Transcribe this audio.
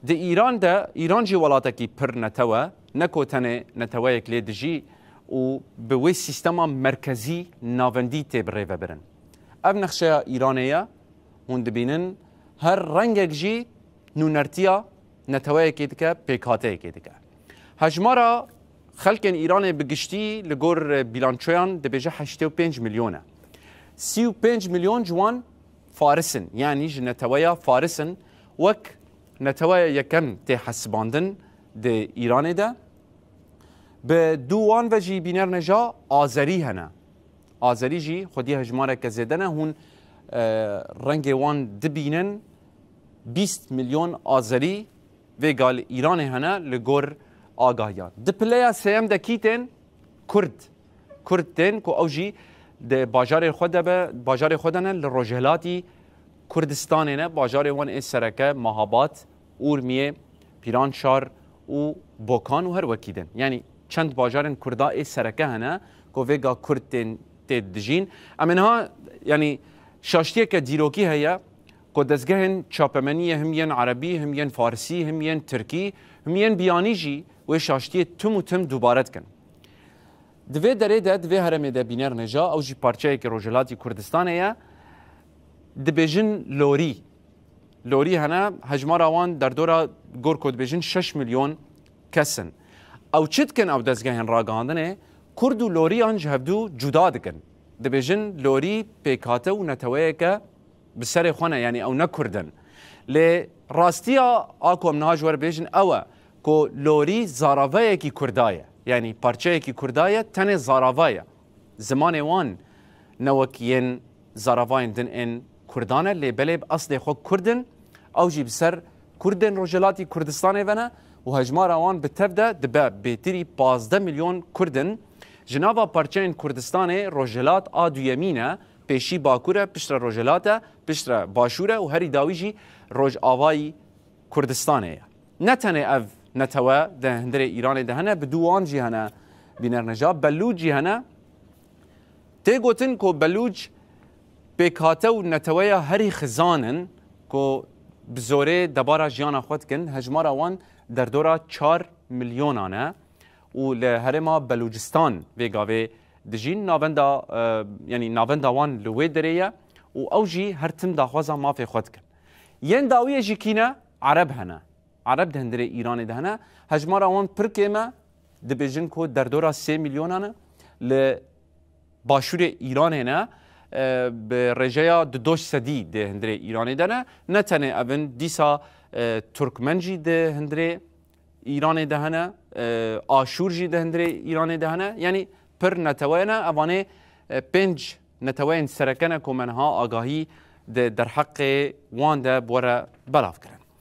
د ایران ده ایران جی ولاتکی پر نتوه نکو تنه نتوه یک لیدجی و به وی سیستما مرکزی ناوندی تبره و برن اب نقشه ایرانیه هون دبینن هر رنگ جی نونرتیا نتوه که دکه پیکاته که دکه هجمارا خلق ایران بگشتی لگور بیلانچویان دبیجه 85 میلیونه 35 میلیون جوان فارسن یعنی نتوه فارسن وک نتوه یکم تی حسباندن ده ایران ده به دوان و جی بینر نجا آذری هنه آذری جی خودی هجماره که زیدنه هون رنگ وان دبینن 20 میلیون آذری و گال ایران هنه لگور آگاهیان دپلیا سیم ده کیتن کرد تن که او جی ده باجار خود به باجار خودنه لروجهلاتی کردستان نه باجار وان از سرکه مهابات اورمیه پیرانشار و بوکان و هر وکیدن یعنی چند باجارن کردا از سرکه هنه که ویگا کرد تدجین امنها یعنی شاشتیه که دیروکی هیا که دزگهن چاپمنی همین عربی همین فارسی همین ترکی همین بیانی جی و شاشتیه تم و تم دوبارت کن دوی دره ده دوی هرمه ده بینر نجا او جی پارچه که روجلاتی کردستان هیا دبیجن لوری هنه هجمار آوان در دورا گور کود بیجن 6 میلیون کسن او چید کن او دزگهن راگاندنه کرد و لوری آنج هفدو جدا دکن دبیجن لوری پیکاته و نتوه که بسر خونه یعنی او نکردن لی راستیا آکو امنهاج ور بیجن اوه که لوری زاراوه کی کردایه یعنی پارچه کی کردایه تنه زاراوه زمان وان نوکین زاراوه دن ان کردانه لی بله اصل خود کردن او جی بسر کردن روجلاتی کردستانه ونه و هجمار آوان به تبده دبه بهتری 15 میلیون کردن جنابا پارچین کردستان روجلات آدو یمینه پیشی باکوره پشتر روجلاته پشتر باشوره و هری داویجی روج آوایی کردستانه نه تنه اف نتوه ده هندر ایران ده هنه بدوان جی هنه بینر نجا بلوج جی هنه تی گوتن که بلوج پیکاته و نتوه هری خزانن که بزوره دبارا جیانا خود کن هجمار آوان در دورا 4 میلیونانه و لهرما بلوچستان ویگاوی دجین ناوندا یعنی ناوندا وان لوی دریه و اوجی هر تم داخوازا مافی خود کن ین داویه جیکینه عرب هنه عرب دهندره ایران دهنه هجمار آوان پرکیمه دبیجن که در دورا 3 میلیونانه ل باشور ایران هنه به رجایا دوش سدی ده هندره ایران دهنه نه تنه اون دیسا ترکمنجی ده هندره ایران دهنه آشور جی ده هندره ایران دهنه یعنی پر نتوانه اوانه 5 نتوان سرکنه که منها آگاهی در حق وان ده بوره بلاف کرد